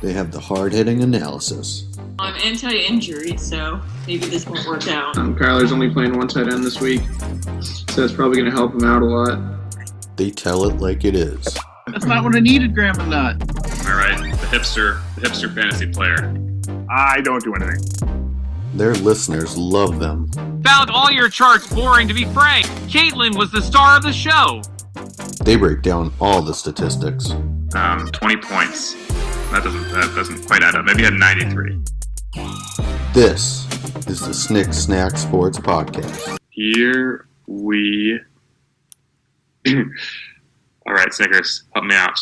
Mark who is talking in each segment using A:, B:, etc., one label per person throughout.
A: They have the hard-hitting analysis.
B: I'm anti-injury, so maybe this won't work out.
C: Kyler's only playing one tight end this week, so that's probably going to help him out a lot.
A: They tell it like it is.
D: That's not what I needed, Grandma Nut.
E: All right, the hipster fantasy player.
F: I don't do anything.
A: Their listeners love them.
G: Found all your charts boring, to be frank. Caitlin was the star of the show.
A: They break down all the statistics.
E: 20 points. That doesn't quite add up. Maybe he had 93.
A: This is the Snick Snack Sports Podcast.
E: Here we... All right, Snickers, help me out.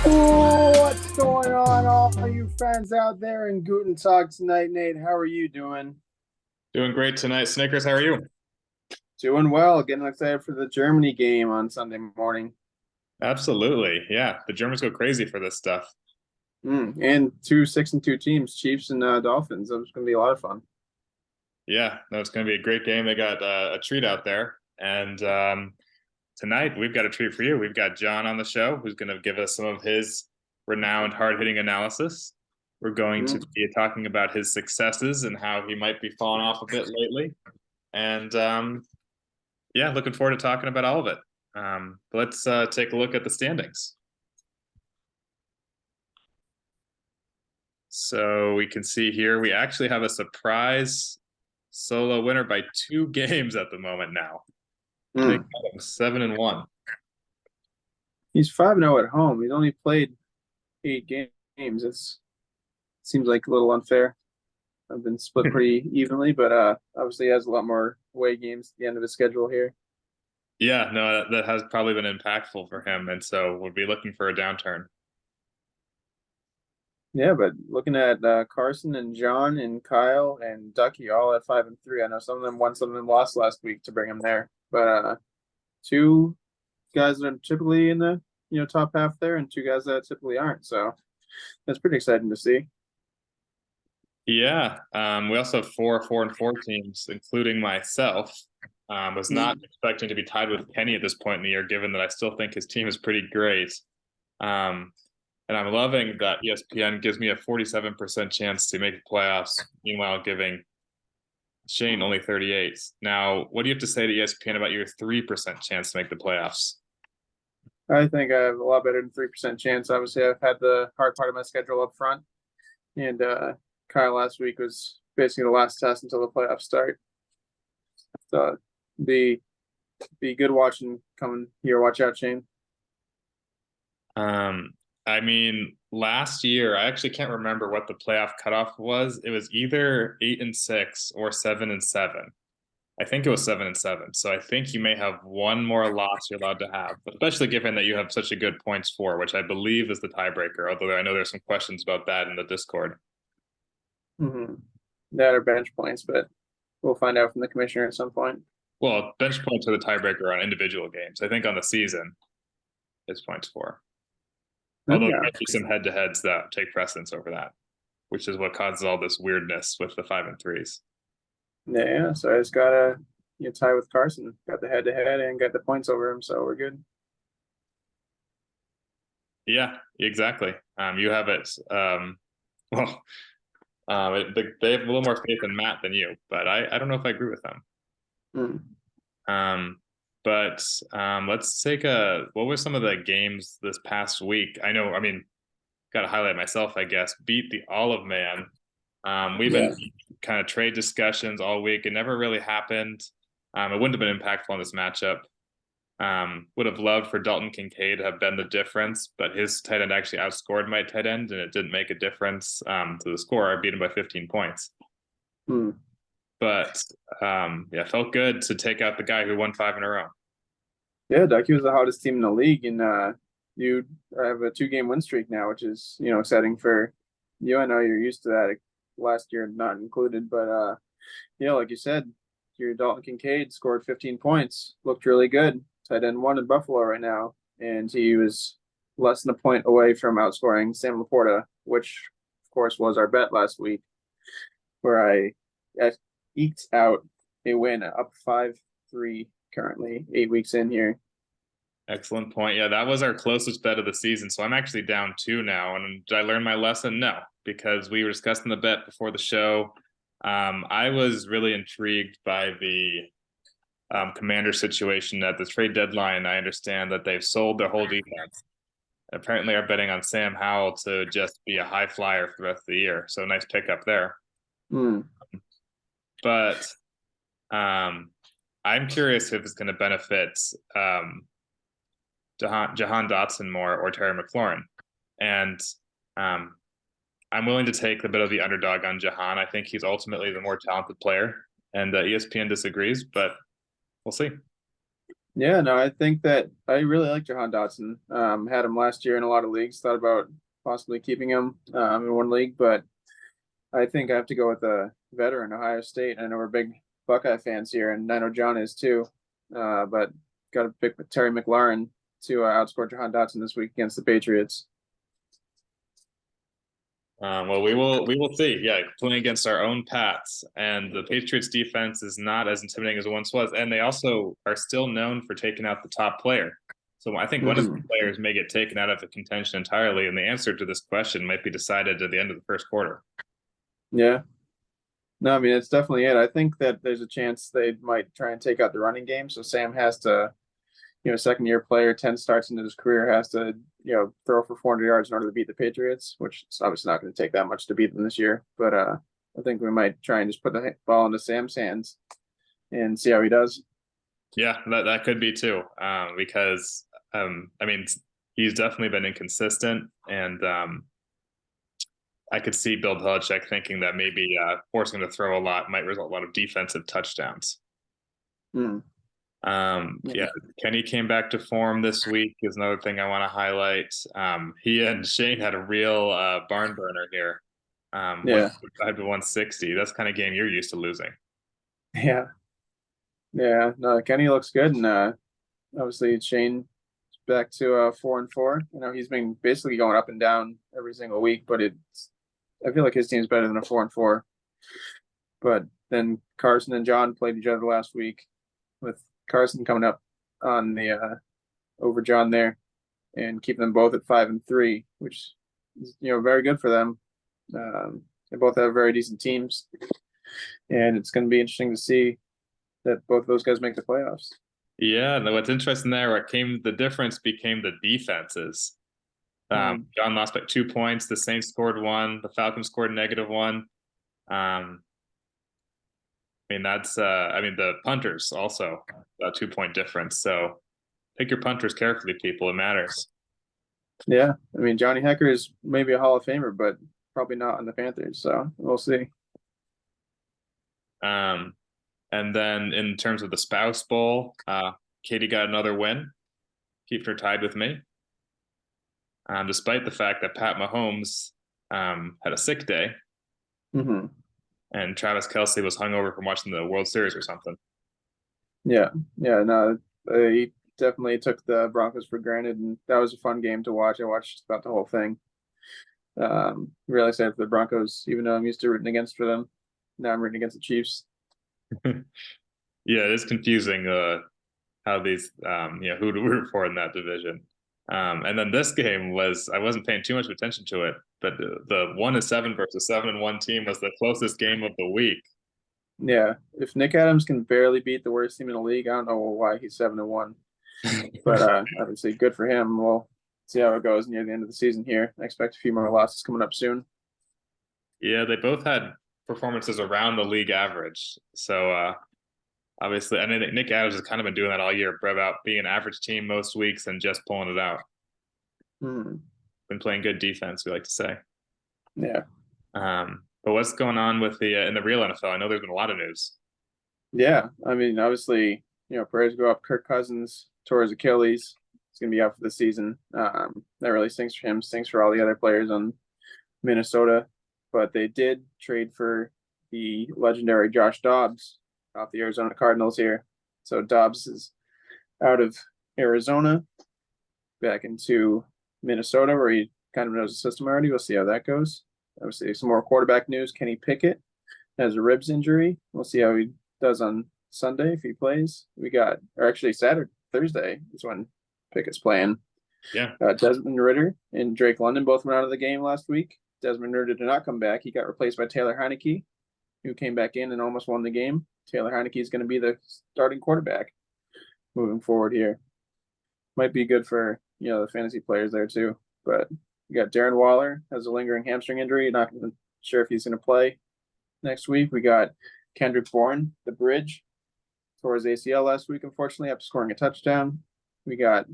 H: Oh, what's going on, all you fans out there in Guten Tag tonight? Nate, how are you doing?
E: Doing great tonight. Snickers, how are you?
H: Doing well. Getting excited for the Germany game on Sunday morning.
E: Absolutely, yeah. The Germans go crazy for this stuff.
H: And 2 6-2 teams, Chiefs and Dolphins. That was going to be a lot of fun.
E: Yeah, no, it's going to be a great game. They got a treat out there. And tonight, we've got a treat for you. We've got John on the show, who's going to give us some of his renowned hard-hitting analysis. We're going to be talking about his successes and how he might be falling off a bit lately. And, yeah, looking forward to talking about all of it. Let's take a look at the standings. So we can see here, we actually have a surprise solo winner by 2 games at the moment now. They got him 7-1.
H: He's 5-0 at home. He's only played 8 games. It seems like a little unfair. I've been split pretty evenly, but obviously he has a lot more away games at the end of his schedule here.
E: Yeah, no, that has probably been impactful for him, and so we'll be looking for a downturn.
H: Yeah, but looking at Carson and John and Kyle and Ducky all at 5-3. I know some of them won, some of them lost last week to bring them there. But 2 guys that are typically in the top half there, and 2 guys that typically aren't. So that's pretty exciting to see.
E: Yeah, we also have 4-4-4 teams, including myself. Was not expecting to be tied with Kenny at this point in the year, given that I still think his team is pretty great. And I'm loving that ESPN gives me a 47% chance to make the playoffs, meanwhile giving Shane only 38. Now, what do you have to say to ESPN about your 3% chance to make the playoffs?
H: I think I have a lot better than 3% chance. Obviously, I've had the hard part of my schedule up front. And Kyle last week was basically the last test until the playoffs start. So be good watching coming here. Watch out, Shane.
E: I mean, last year, I actually can't remember what the playoff cutoff was. It was either 8-6 or 7-7. I think it was 7-7. So I think you may have one more loss you're allowed to have, especially given that you have such a good points for, which I believe is the tiebreaker. Although I know there's some questions about that in the Discord.
H: That are bench points, but we'll find out from the commissioner at some point.
E: Well, bench points are the tiebreaker on individual games. I think on the season, it's points for. Although there might be some head-to-heads that take precedence over that, which is what causes all this weirdness with the 5 and 3s.
H: Yeah, so I just gotta tie with Carson. Got the head-to-head and got the points over him, so we're good.
E: Yeah, exactly. You have it. They have a little more faith in Matt than you, but I don't know if I agree with them. But let's take what were some of the games this past week? Got to highlight myself, I guess. Beat the Olive Man. We've been kind of trade discussions all week. It never really happened. It wouldn't have been impactful in this matchup. Would have loved for Dalton Kincaid to have been the difference, but his tight end actually outscored my tight end, and it didn't make a difference to the score. I beat him by 15 points. But felt good to take out the guy who won 5 in a row. Yeah,
H: Ducky was the hottest team in the league, and you have a 2-game win streak now, which is exciting for you. I know you're used to that. Last year not included, but like you said, your Dalton Kincaid scored 15 points, looked really good. Tight end 1 in Buffalo right now, and he was less than a point away from outscoring Sam Laporta, which of course was our bet last week, where I eked out a win up 5-3 currently 8 weeks in here.
E: Excellent point. Yeah, that was our closest bet of the season. So I'm actually down 2 now. And did I learn my lesson? No, because we were discussing the bet before the show. I was really intrigued by the Commander situation at the trade deadline. I understand that they've sold their whole defense. Apparently are betting on Sam Howell to just be a high flyer for the rest of the year. So nice pickup there. But I'm curious if it's going to benefit Jahan Dotson more or Terry McLaurin. And I'm willing to take a bit of the underdog on Jahan. I think he's ultimately the more talented player, and ESPN disagrees, but we'll see.
H: Yeah, no, I think that I really like Jahan Dotson. Had him last year in a lot of leagues. Thought about possibly keeping him in one league, but I think I have to go with a veteran, Ohio State. I know we're big Buckeye fans here, and I know John is too. But got to pick Terry McLaurin to outscore Jahan Dotson this week against the Patriots.
E: Well, we will see. Yeah, playing against our own Pats, and the Patriots defense is not as intimidating as it once was, and they also are still known for taking out the top player. So I think one of the players may get taken out of the contention entirely, and the answer to this question might be decided at the end of the first quarter.
H: Yeah. No, I mean, it's definitely it. I think that there's a chance they might try and take out the running game. So Sam has to, second-year player, 10 starts into his career, has to, throw for 400 yards in order to beat the Patriots, which is obviously not going to take that much to beat them this year. But I think we might try and just put the ball into Sam's hands and see how he does.
E: Yeah, that could be too, because, I mean, he's definitely been inconsistent, and I could see Bill Belichick thinking that maybe forcing him to throw a lot might result in a lot of defensive touchdowns. Yeah, Kenny came back to form this week is another thing I want to highlight. He and Shane had a real barn burner here. 155 to 160. That's the kind of game you're used to losing.
H: Yeah. No, Kenny looks good, and obviously Shane back to 4-4. He's been basically going up and down every single week, but I feel like his team's better than a 4-4. But then Carson and John played each other last week, with Carson coming up on the over John there and keeping them both at 5-3, which is very good for them. They both have very decent teams, and it's going to be interesting to see that both of those guys make the playoffs. Yeah,
E: and what's interesting there, the difference became the defenses. John lost by 2 points. The Saints scored 1. The Falcons scored -1. I mean, that's the punters also a 2-point difference. So pick your punters carefully, people. It matters.
H: Yeah. I mean, Johnny Hecker is maybe a Hall of Famer, but probably not on the Panthers. So we'll see.
E: And then in terms of the Spouse Bowl, Katie got another win. Kept her tied with me. Despite the fact that Pat Mahomes had a sick day. And Travis Kelce was hungover from watching the World Series or something. Yeah, no, he definitely took the Broncos for granted, and that was a fun game to watch. I watched about the whole thing. Really excited for the Broncos, even though I'm used to rooting against for them. Now I'm rooting against the Chiefs. Yeah, it is confusing how these, who to root for in that division. And then this game I wasn't paying too much attention to it, but the 1-7 versus 7-1 team was the closest game of the week.
H: Yeah, if Nick Adams can barely beat the worst team in the league, I don't know why he's 7-1. But obviously, good for him. We'll see how it goes near the end of the season here. I expect a few more losses coming up soon. Yeah,
E: they both had performances around the league average. So obviously, I mean, Nick Adams has kind of been doing that all year, about being an average team most weeks and just pulling it out. Been playing good defense, we like to say.
H: Yeah.
E: But what's going on with in the real NFL? I know there's been a lot of news.
H: Yeah, I mean, obviously, prayers go up. Kirk Cousins tore his Achilles. He's going to be out for the season. That really stinks for him. Stinks for all the other players on Minnesota. But they did trade for the legendary Josh Dobbs off the Arizona Cardinals here. So Dobbs is out of Arizona back into Minnesota, where he kind of knows the system already. We'll see how that goes. Obviously, some more quarterback news. Kenny Pickett has a ribs injury. We'll see how he does on Sunday if he plays. Thursday is when Pickett's playing.
E: Yeah.
H: Desmond Ritter and Drake London both went out of the game last week. Desmond Ritter did not come back. He got replaced by Taylor Heineke, who came back in and almost won the game. Taylor Heineke is going to be the starting quarterback moving forward here. Might be good for, the fantasy players there too. But you got Darren Waller has a lingering hamstring injury. Not sure if he's going to play next week. We got Kendrick Bourne, the bridge, tore his ACL last week, unfortunately, after scoring a touchdown. We got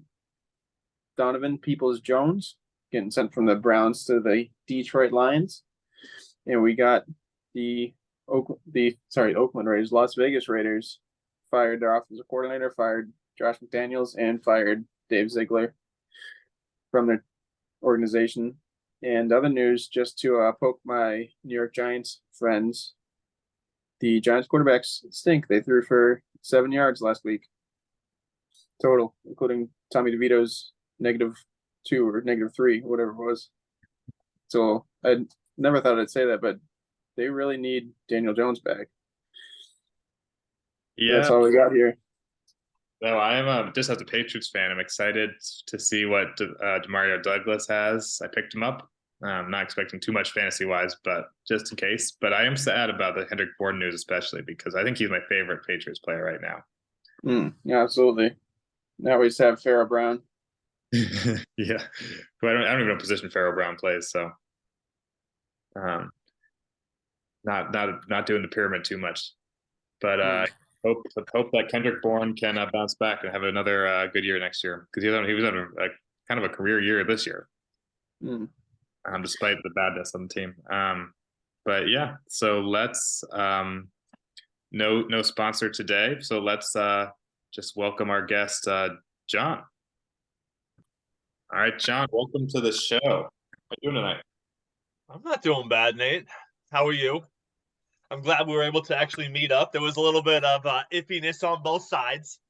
H: Donovan Peoples-Jones getting sent from the Browns to the Detroit Lions. And we got the Oakland Raiders, Las Vegas Raiders fired their offensive coordinator, fired Josh McDaniels, and fired Dave Ziegler from their organization. And other news, just to poke my New York Giants friends, the Giants quarterbacks stink. They threw for 7 yards last week total, including Tommy DeVito's -2 or -3, whatever it was. So I never thought I'd say that, but they really need Daniel Jones back.
E: Yeah,
H: that's all we got here.
E: No, I'm just as a Patriots fan, I'm excited to see what Demario Douglas has. I picked him up. I'm not expecting too much fantasy-wise, but just in case. But I am sad about the Kendrick Bourne news, especially because I think he's my favorite Patriots player right now.
H: Yeah, absolutely. Now we just have Pharaoh Brown.
E: Yeah, but I don't even know what position Pharaoh Brown plays, so not doing the pyramid too much. But hope that Kendrick Bourne can bounce back and have another good year next year, because he was having a kind of a career year this year, despite the badness on the team. But yeah, so let's no sponsor today, so let's just welcome our guest, John. All right, John, welcome to the show. How are you doing tonight?
I: I'm not doing bad, Nate. How are you? I'm glad we were able to actually meet up. There was a little bit of iffiness on both sides.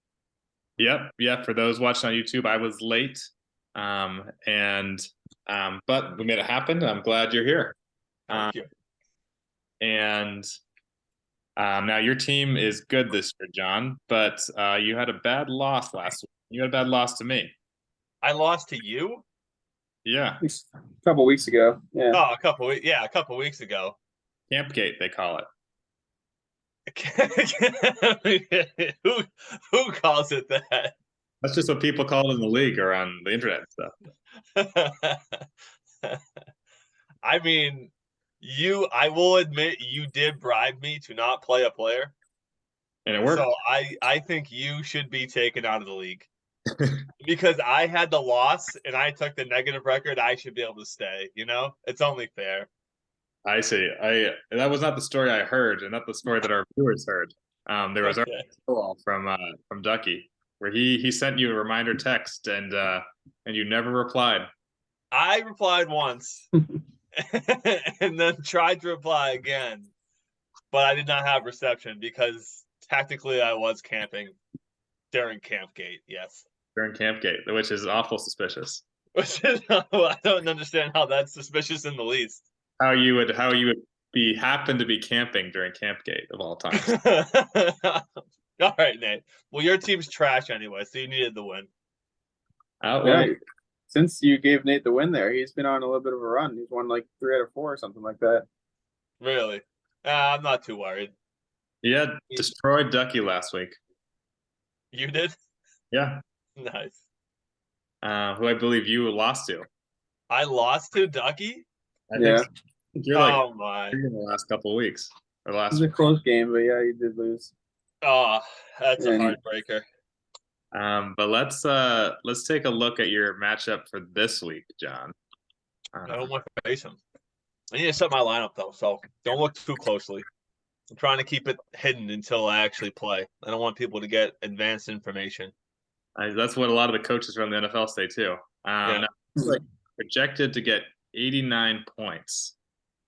E: Yep. For those watching on YouTube, I was late, but we made it happen. I'm glad you're here.
I: Thank you.
E: And now your team is good this year, John, but you had a bad loss last week. You had a bad loss to me.
I: I lost to you?
E: Yeah.
H: A couple weeks ago. Yeah.
I: Oh, a couple weeks ago.
E: Campgate, they call
I: it. Who calls it that?
E: That's just what people call it in the league or on the internet and
I: stuff. I mean, I will admit you did bribe me to not play a player.
E: And it worked.
I: So I think you should be taken out of the league. Because I had the loss and I took the negative record, I should be able to stay. It's only fair.
E: I see. That was not the story I heard, and not the story that our viewers heard. There was from Ducky, where he sent you a reminder text, and you never replied.
I: I replied once, and then tried to reply again, but I did not have reception because technically I was camping during Campgate. Yes.
E: During Campgate, which is awful suspicious.
I: I don't understand how that's suspicious in the least.
E: How you would happen to be camping during Campgate of all times.
I: All right, Nate. Well, your team's trash anyway, so you needed the win.
H: Since you gave Nate the win there, he's been on a little bit of a run. He's won like 3 out of 4 or something like that.
I: Really? I'm not too worried.
E: Yeah, destroyed Ducky last week.
I: You did?
E: Yeah.
I: Nice.
E: Who I believe you lost to.
I: I lost to Ducky?
E: I think you're
I: my!
E: In the last couple of weeks or last.
H: It was a close game, but yeah, you did lose.
I: Oh, that's a heartbreaker.
E: But let's take a look at your matchup for this week, John.
I: I don't want to face him. I need to set my lineup though, so don't look too closely. I'm trying to keep it hidden until I actually play. I don't want people to get advanced information.
E: That's what a lot of the coaches from the NFL say too. Projected to get 89 points.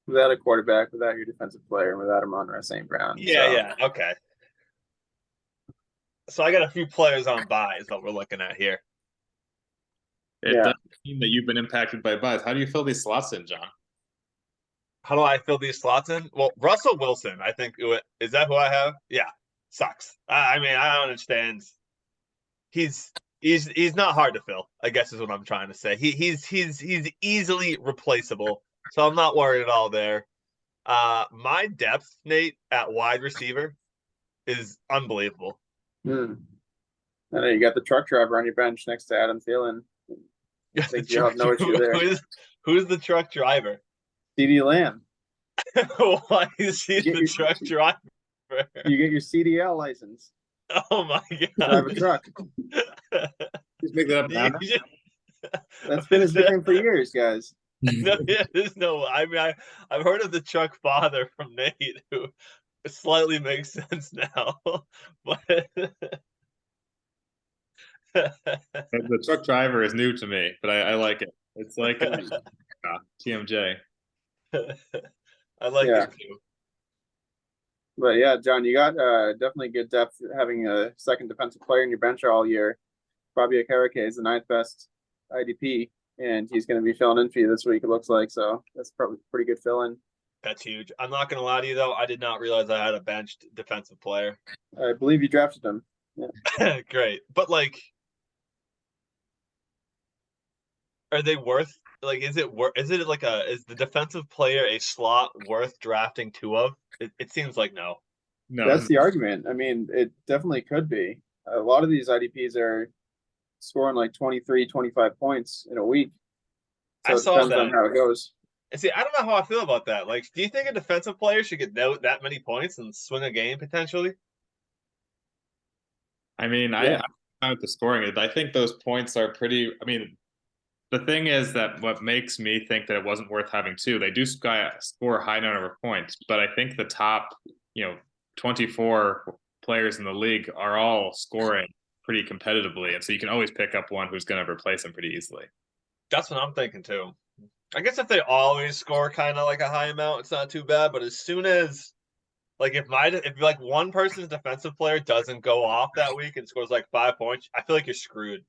H: Without a quarterback, without your defensive player, and without Amon-Ra St. Brown.
I: Yeah, okay. So I got a few players on bye is what we're looking at here.
E: It does mean that you've been impacted by buys. How do you fill these slots in, John?
I: How do I fill these slots in? Well, Russell Wilson, I think. Is that who I have? Yeah, sucks. I mean, I don't understand. He's He's not hard to fill, I guess is what I'm trying to say. He's easily replaceable, so I'm not worried at all there. My depth, Nate, at wide receiver is unbelievable.
H: I know you got the truck driver on your bench next to Adam Thielen. I think you'll have no issue there.
I: Who's the truck driver?
H: CD Lamb.
I: Why is he the truck driver?
H: You get your CDL license.
I: Oh my god!
H: Drive a truck.
E: Just make that up now.
H: That's been his nickname for years, guys.
I: No, yeah, there's no. I mean, I've heard of the truck father from Nate, who slightly makes sense now. But
E: The truck driver is new to me, but I like it. It's like TMJ.
I: I like it too.
H: But yeah, John, you got definitely good depth having a second defensive player in your bench all year. Fabio Carrique is the 9th best IDP, and he's going to be filling in for you this week, it looks like. So that's probably a pretty good fill in.
I: That's huge. I'm not going to lie to you, though. I did not realize I had a benched defensive player.
H: I believe you drafted him.
I: Yeah. Great. But, like, are they worth, like, is the defensive player a slot worth drafting 2 of? It seems like no.
E: No,
H: That's the argument. I mean, it definitely could be. A lot of these IDPs are scoring like 23, 25 points in a week. So
I: I
H: it
I: saw
H: depends
I: that.
H: on how it goes.
I: And see, I don't know how I feel about that. Like, do you think a defensive player should get that many points and swing a game potentially?
E: I mean,
H: Yeah.
E: I'm with the scoring. I think those points are pretty. I mean, the thing is that what makes me think that it wasn't worth having 2. They do score a high number of points, but I think the top, 24 players in the league are all scoring pretty competitively, and so you can always pick up one who's going to replace them pretty easily.
I: That's what I'm thinking too. I guess if they always score kind of like a high amount, it's not too bad. But as soon as, like, if like one person's defensive player doesn't go off that week and scores like 5 points, I feel like you're screwed.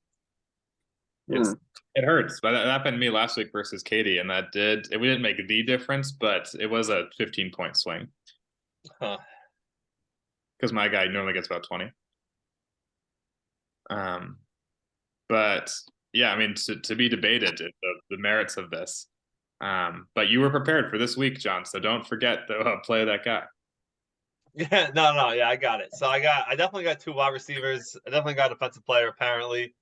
E: It hurts, but that happened to me last week versus Katie, and we didn't make the difference, but it was a 15-point swing. Because my guy normally gets about 20. But yeah, I mean, to be debated the merits of this. But you were prepared for this week, John, so don't forget to play that guy.
I: Yeah, no, yeah, I got it. So I definitely got 2 wide receivers. I definitely got a defensive player apparently.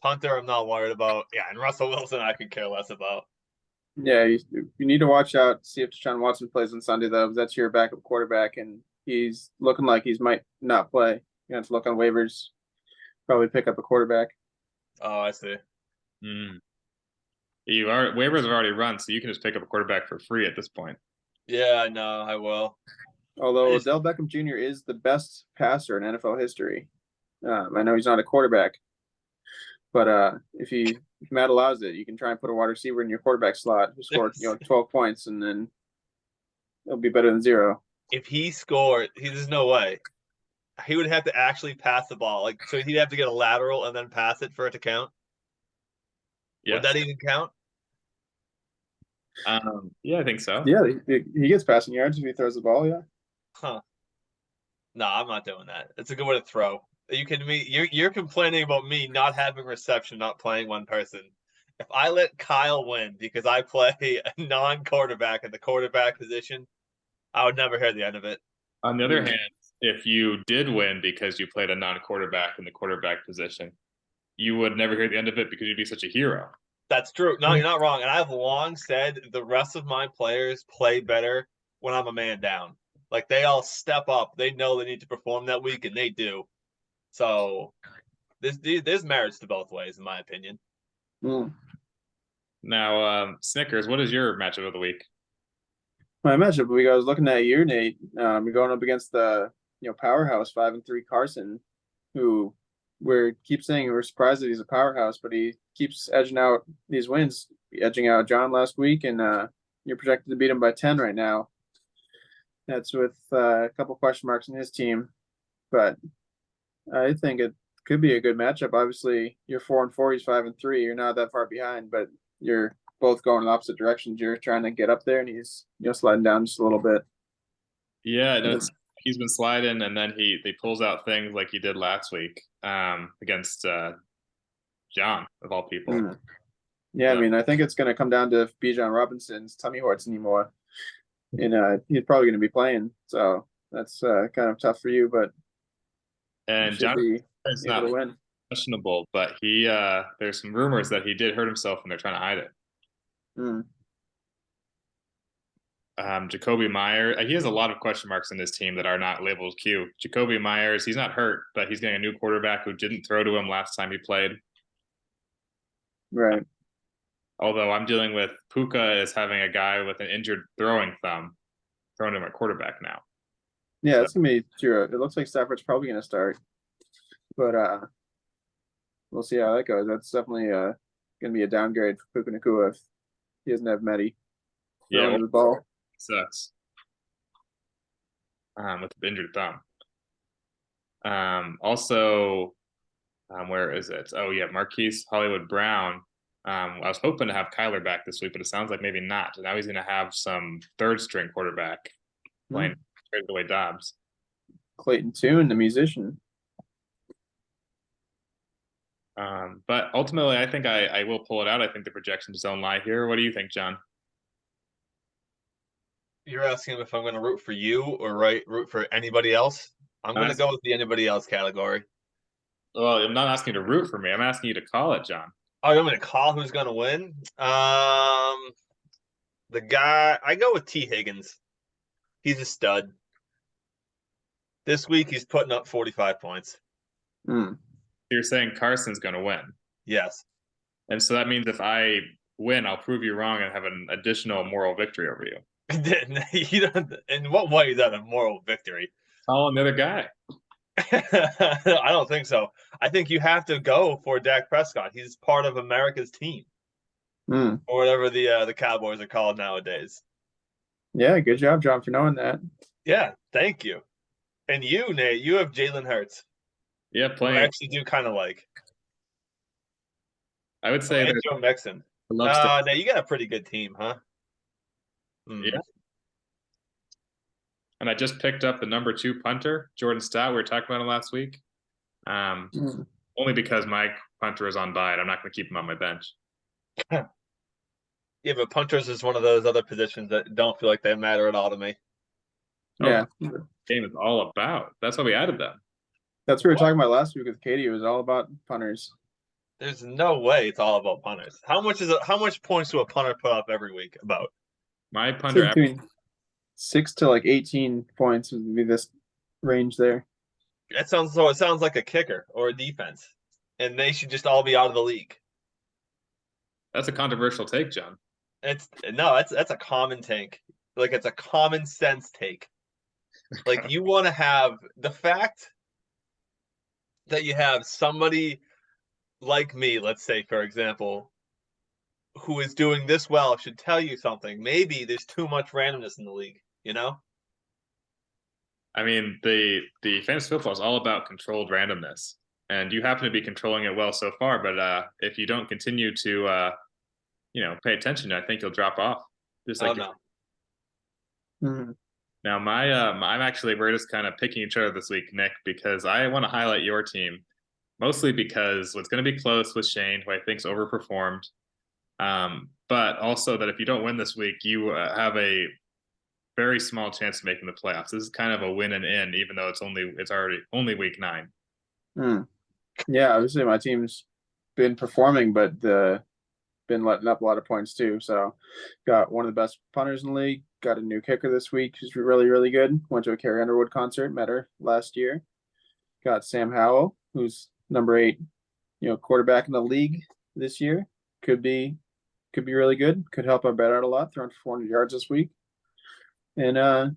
I: Punter, I'm not worried about. Yeah, and Russell Wilson, I could care less about.
H: Yeah, you need to watch out, see if Deshaun Watson plays on Sunday, though. That's your backup quarterback, and he's looking like he might not play. You have to look on waivers, probably pick up a quarterback.
I: Oh, I see.
E: Waivers have already run, so you can just pick up a quarterback for free at this point.
I: Yeah, I know, I will.
H: Although Odell Beckham Jr. is the best passer in NFL history. I know he's not a quarterback, but if Matt allows it, you can try and put a wide receiver in your quarterback slot who scored 12 points, and then it'll be better than 0.
I: If he scored, there's no way. He would have to actually pass the ball. Like, so he'd have to get a lateral and then pass it for it to count. Yes. Would that even count?
E: Yeah, I think so.
H: Yeah, he gets passing yards if he throws the ball. Yeah.
I: Huh. No, I'm not doing that. It's a good way to throw. Are you kidding me? You're complaining about me not having reception, not playing one person. If I let Kyle win because I play a non-quarterback at the quarterback position, I would never hear the end of it.
E: On the other hand, if you did win because you played a non-quarterback in the quarterback position, you would never hear the end of it because you'd be such a hero.
I: That's true. No, you're not wrong. And I've long said the rest of my players play better when I'm a man down. Like, they all step up. They know they need to perform that week, and they do. So there's merits to both ways, in my opinion.
E: Now, Snickers, what is your matchup of the week?
H: My matchup of the week, I was looking at you, Nate. You're going up against the powerhouse 5-3 Carson, who keep saying we're surprised that he's a powerhouse, but he keeps edging out these wins, edging out John last week, and you're projected to beat him by 10 right now. That's with a couple question marks in his team, but I think it could be a good matchup. Obviously, you're 4-4, he's 5-3. You're not that far behind, but you're both going in opposite directions. You're trying to get up there, and he's sliding down just a little bit.
E: Yeah, no, he's been sliding, and then he pulls out things like he did last week against John of all people.
H: Yeah, I
E: Yeah.
H: mean, I think it's going to come down to if Bijan Robinson's tummy hurts anymore, and he's probably going to be playing. So that's kind of tough for you, but you
E: And
H: should
E: John
H: be
E: is
H: able
E: not
H: to win.
E: questionable, but he there's some rumors that he did hurt himself and they're trying to hide it.
H: Mm.
E: Jacoby Myers, he has a lot of question marks in his team that are not labeled Q. Jacoby Myers, he's not hurt, but he's getting a new quarterback who didn't throw to him last time he played.
H: Right.
E: Although I'm dealing with Puka is having a guy with an injured throwing thumb throwing him at quarterback now.
H: Yeah,
E: So-
H: it's gonna be true. It looks like Stafford's probably going to start, but we'll see how that goes. That's definitely going to be a downgrade for Puka Nacua if he doesn't have Medi
E: Yeah,
H: throwing the ball.
E: sucks. With the injured thumb. Also, where is it? Oh yeah, Marquise Hollywood Brown. I was hoping to have Kyler back this week, but it sounds like maybe not. Now he's going to have some third string quarterback playing traded away Dobbs.
H: Clayton Tune, the musician.
E: But ultimately, I think I will pull it out. I think the projections don't lie here. What do you think, John?
I: You're asking if I'm going to root for you or root for anybody else? I'm going to go with the anybody else category.
E: Well, I'm not asking you to root for me. I'm asking you to call it, John.
I: Oh, you want me to call who's going to win? The guy, I go with T. Higgins. He's a stud. This week, he's putting up 45 points.
E: You're saying Carson's going to win.
I: Yes.
E: And so that means if I win, I'll prove you wrong and have an additional moral victory over you.
I: You don't, in what way is that a moral victory?
E: Oh, another guy.
I: I don't think so. I think you have to go for Dak Prescott. He's part of America's team, or whatever the Cowboys are called nowadays.
H: Yeah, good job, John, for knowing that.
I: Yeah, thank you. And you, Nate, you have Jalen Hurts.
E: Yeah,
I: I
E: playing.
I: actually do kind of like.
E: I would say
I: And Joe Mixon. Now you got a pretty good team, huh?
E: Yeah. And I just picked up the number 2 punter, Jordan Stout. We were talking about him last week. Only because my punter is on bye. And I'm not going to keep him on my bench.
I: Yeah, but punters is one of those other positions that don't feel like they matter at all to me.
H: Yeah.
E: Game is all about. That's why we added them.
H: That's what we were talking about last week with Katie. It was all about punters.
I: There's no way it's all about punters. How much points do a punter put up every week? About
E: my punter
H: between 6 to like 18 points would be this range there.
I: It sounds like a kicker or a defense, and they should just all be out of the league.
E: That's a controversial take, John.
I: That's a common take. Like it's a common sense take. Like you want to have the fact that you have somebody like me, let's say, for example, who is doing this well should tell you something. Maybe there's too much randomness in the league, you know?
E: I mean, the fantasy football is all about controlled randomness. And you happen to be controlling it well so far, but if you don't continue to pay attention, I think you'll drop off. Just like Now we're just kind of picking each other this week, Nick, because I want to highlight your team. Mostly because it's going to be close with Shane, who I think's overperformed. But also that if you don't win this week, you have a very small chance of making the playoffs. This is kind of a win and in, even though it's already only week 9.
H: Yeah, obviously my team's been performing, but been letting up a lot of points too. So got one of the best punters in the league. Got a new kicker this week, who's really, really good. Went to a Carrie Underwood concert, met her last year. Got Sam Howell, who's number 8, quarterback in the league this year. Could be really good. Could help our bet out a lot. Throwing for 400 yards this week. And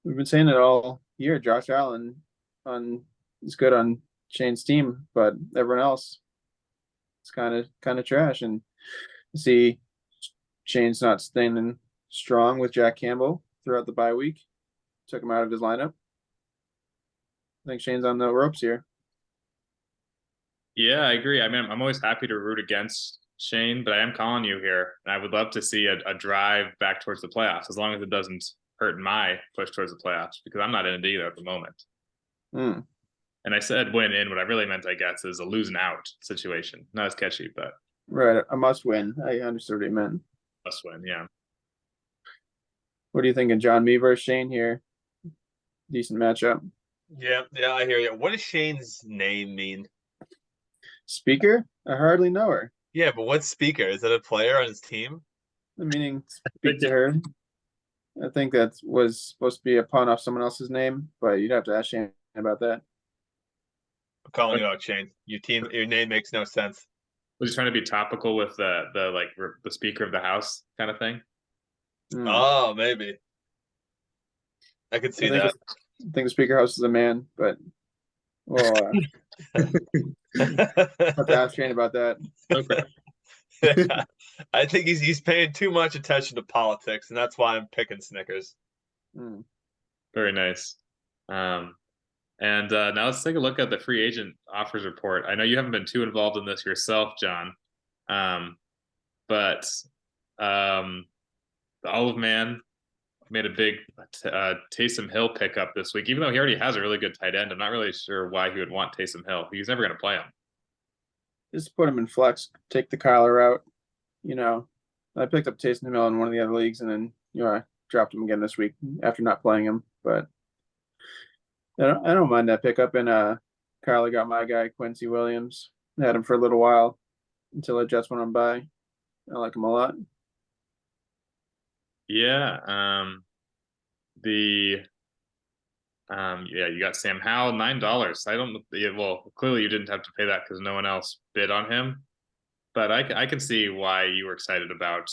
H: we've been saying it all year. Josh Allen is good on Shane's team, but everyone else is kind of trash. And see, Shane's not staying strong with Jack Campbell throughout the bye week. Took him out of his lineup. I think Shane's on the ropes here.
E: Yeah, I agree. I mean, I'm always happy to root against Shane, but I am calling you here, and I would love to see a drive back towards the playoffs, as long as it doesn't hurt my push towards the playoffs, because I'm not in it either at the moment. And I said win in. What I really meant, I guess, is a losing out situation. Not as catchy, but
H: Right, a must win. I understood what he meant.
E: must win. Yeah.
H: What do you think of John Me versus Shane here? Decent matchup.
I: Yeah, I hear you. What does Shane's name mean?
H: Speaker? I hardly know her.
I: Yeah, but what's speaker? Is that a player on his team?
H: The meaning speak to her. I think that was supposed to be a pun off someone else's name, but you'd have to ask Shane about that.
I: I'm calling you out, Shane. Your name makes no sense.
E: Was he trying to be topical with the Speaker of the House kind of thing?
I: Oh, maybe. I could see that.
H: I think the Speaker House is a man, but well, have to ask Shane about that.
E: Okay.
I: Yeah, I think he's paying too much attention to politics, and that's why I'm picking Snickers.
E: Very nice. And now let's take a look at the free agent offers report. I know you haven't been too involved in this yourself, John, but the Olive Man made a big Taysom Hill pickup this week. Even though he already has a really good tight end, I'm not really sure why he would want Taysom Hill. He's never going to play him.
H: Just put him in flex, take the Kyler route. You know, I picked up Taysom Hill in one of the other leagues, and then I dropped him again this week after not playing him. But I don't mind that pickup. And Kyler got my guy Quincy Williams. I had him for a little while until the Jets went on by. I like him a lot.
E: Yeah. You got Sam Howell, $9. I don't. Well, clearly you didn't have to pay that because no one else bid on him. But I can see why you were excited about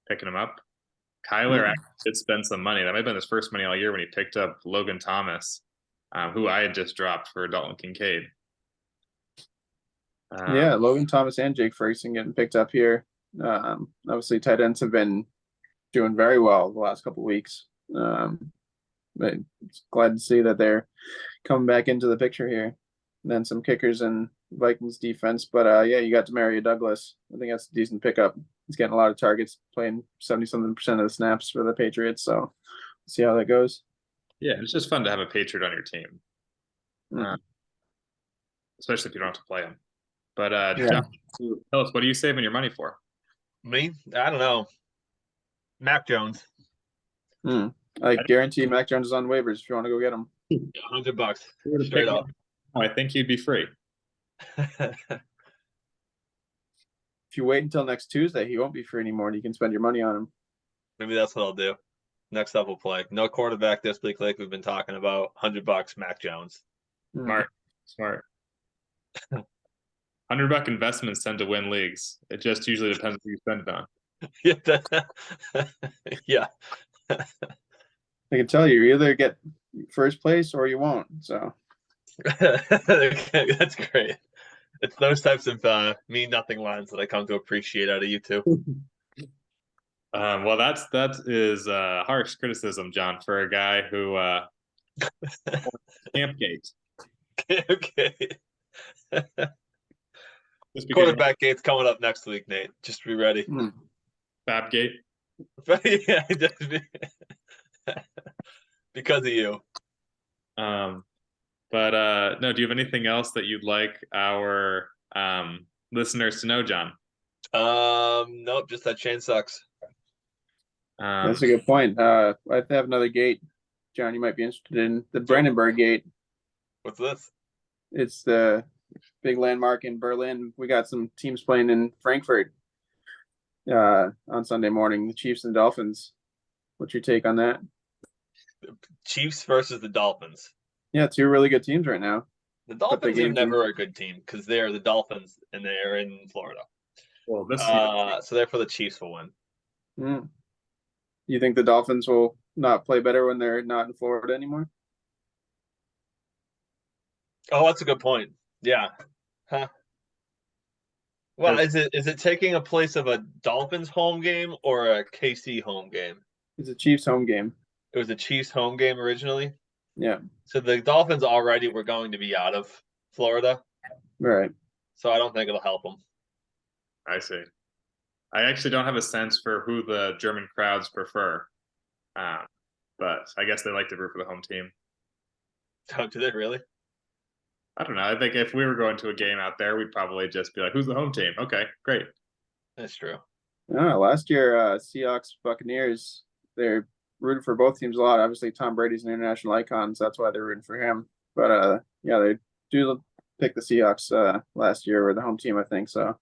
E: picking him up. Kyler actually did spend some money. That might have been his first money all year when he picked up Logan Thomas, who I had just dropped for Dalton Kincaid.
H: Yeah, Logan Thomas and Jake Ferguson getting picked up here. Obviously, tight ends have been doing very well the last couple of weeks. But glad to see that they're coming back into the picture here. And then some kickers and Vikings defense. But yeah, you got Demario Douglas. I think that's a decent pickup. He's getting a lot of targets, playing 70-something% of the snaps for the Patriots. So we'll see how that goes.
E: Yeah, it's just fun to have a Patriot on your team, especially if you don't have to play him. But John, tell us, what are you saving your money for?
I: Me? I don't know. Mac Jones.
H: I guarantee Mac Jones is on waivers if you want to go get him.
I: $100 straight up.
E: I think he'd be free.
H: If you wait until next Tuesday, he won't be free anymore, and you can spend your money on him.
I: Maybe that's what I'll do. Next up, we'll play. No quarterback this week, like we've been talking about. $100, Mac Jones.
E: Smart. $100 investments tend to win leagues. It just usually depends who you spend it on.
I: Yeah.
H: I can tell you either get first place or you won't. So
I: that's great. It's those types of mean nothing lines that I come to appreciate out of you two.
E: Well, that is harsh criticism, John, for a guy who Campgate.
I: Okay. Quarterback gate's coming up next week, Nate. Just be ready.
E: Fabgate.
I: Yeah, because of you.
E: But no, do you have anything else that you'd like our listeners to know, John?
I: Nope, just that Shane sucks.
H: That's a good point. I have another gate, John. You might be interested in the Brandenburg Gate.
I: What's this?
H: It's the big landmark in Berlin. We got some teams playing in Frankfurt on Sunday morning. The Chiefs and Dolphins. What's your take on that?
I: Chiefs versus the Dolphins.
H: Yeah, two really good teams right now.
I: The Dolphins are never a good team because they're the Dolphins and they're in Florida.
E: Well,
I: so therefore the Chiefs will win.
H: You think the Dolphins will not play better when they're not in Florida anymore?
I: Oh, that's a good point. Yeah. Huh. Well, is it taking a place of a Dolphins home game or a KC home game?
H: It's a Chiefs home game.
I: It was a Chiefs home game originally?
H: Yeah.
I: So the Dolphins already were going to be out of Florida.
H: Right.
I: So I don't think it'll help them.
E: I see. I actually don't have a sense for who the German crowds prefer. But I guess they like to root for the home team.
I: Oh, do they really?
E: I don't know. I think if we were going to a game out there, we'd probably just be like, "Who's the home team?" Okay, great.
I: That's true.
H: Last year, Seahawks, Buccaneers, they're rooting for both teams a lot. Obviously, Tom Brady's an international icon, so that's why they're rooting for him. But yeah, they do pick the Seahawks last year, or the home team, I think. So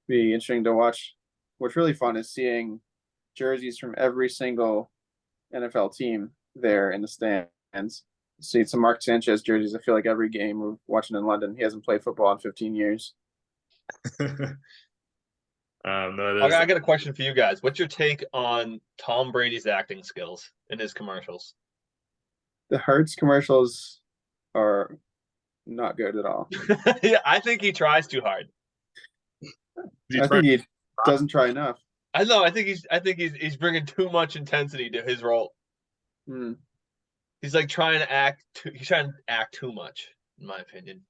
H: be interesting to watch. What's really fun is seeing jerseys from every single NFL team there in the stands. See some Mark Sanchez jerseys. I feel like every game we're watching in London, he hasn't played football in 15 years.
E: No,
I: I got a question for you guys. What's your take on Tom Brady's acting skills in his commercials?
H: The Hertz commercials are not good at all.
I: Yeah, I think he tries too hard.
H: I think he doesn't try enough.
I: I know. I think he's bringing too much intensity to his role. He's like trying to act. He's trying to act too much, in my opinion.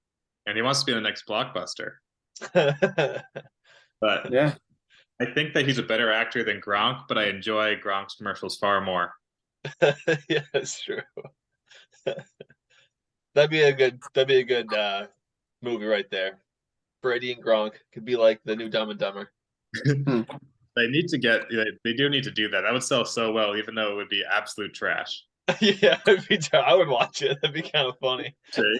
E: And he wants to be the next blockbuster. But
H: yeah,
E: I think that he's a better actor than Gronk, but I enjoy Gronk's commercials far more.
I: Yeah, that's true. That'd be a good movie right there. Brady and Gronk could be like the new Dumb and Dumber.
E: They need to get. They do need to do that. That would sell so well, even though it would be absolute trash.
I: Yeah, I would watch it. That'd be kind of funny.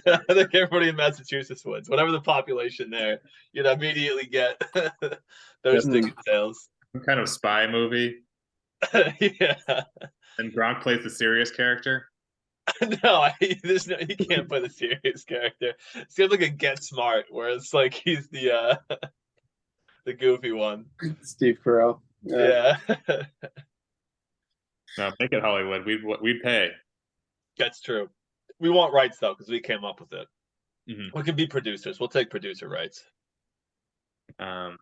I: I think everybody in Massachusetts would. Whatever the population there, you'd immediately get those ticket sales.
E: Some kind of spy movie.
I: Yeah.
E: And Gronk plays the serious character.
I: No, he can't play the serious character. It's gonna like a Get Smart, where it's like he's the goofy one.
H: Steve Carell.
I: Yeah.
E: No, make it Hollywood. We'd pay.
I: That's true. We want rights though, because we came up with it.
E: Mm-hmm.
I: We can be producers. We'll take producer rights.
E: No,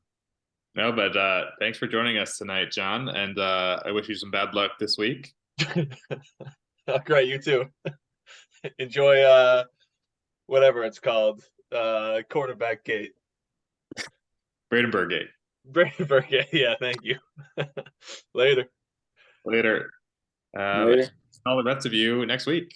E: but thanks for joining us tonight, John. And I wish you some bad luck this week.
I: Oh, great, you too. Enjoy whatever it's called. Quarterback Gate.
E: Brandenburg Gate.
I: Brandenburg Gate. Yeah, thank you. Later.
E: Later. All the rest of you next week.